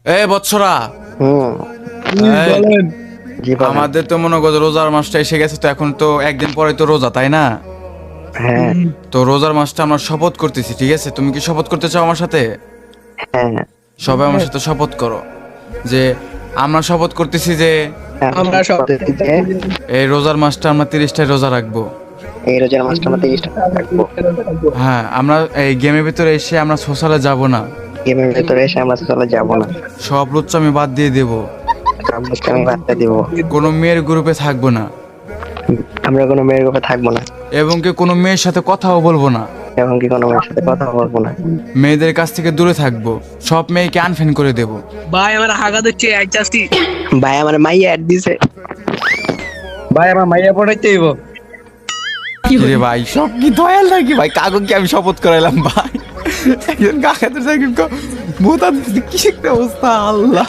এ বৎসরা, হুম। এই, বলেন। জি বলেন। আমাদের তো মনে করো রোজার মাসটা এসে গেছে, তো এখন তো একদিন পরে তো রোজা, তাই না? হ্যাঁ তো রোজার মাসটা আমরা শপথ করতেছি, ঠিক আছে? তুমি কি শপথ করতে চাও আমার সাথে? হ্যাঁ সবাই আমার সাথে শপথ করো যে আমরা শপথ করতেছি যে আমরা সব পদ্ধতিতে এই রোজার মাসটা আমরা 30টায় রোজা রাখবো। এই রোজার মাসটা আমরা 30 টাকা রাখবো। হ্যাঁ, আমরা এই গেমের ভিতরে এসে আমরা সোশ্যালে যাব না, গেমের ভেতরে এসে আমরা চলে যাবো না। সব লুচ্চামি বাদ দিয়ে দেব, আজকে আমি বার্তা দিব, কোনো মেয়ের গ্রুপে থাকবো না, আমরা কোনো মেয়ের গ্রুপে থাকবো না এবং কি কোনো মেয়ের সাথে কথাও বলবো না, এবং কি কোনো মেয়ের সাথে কথা বলবো না। মেয়েদের কাছ থেকে দূরে থাকবো, সব মেয়েকে আনফ্রেন্ড করে দেব। ভাই আমার হাগা দিচ্ছে অ্যাডজাস্টি। ভাই আমার মাইয়া অ্যাড দিছে। ভাই আমার মাইয়া পড়াইতে হইব। রে ভাই, সব কি দয়াল নাকি ভাই? কাকুকে আমি শপথ করাইলাম ভাই, একজন কাকাদের সাকিব ভূতান, কি একটা অবস্থা আল্লাহ।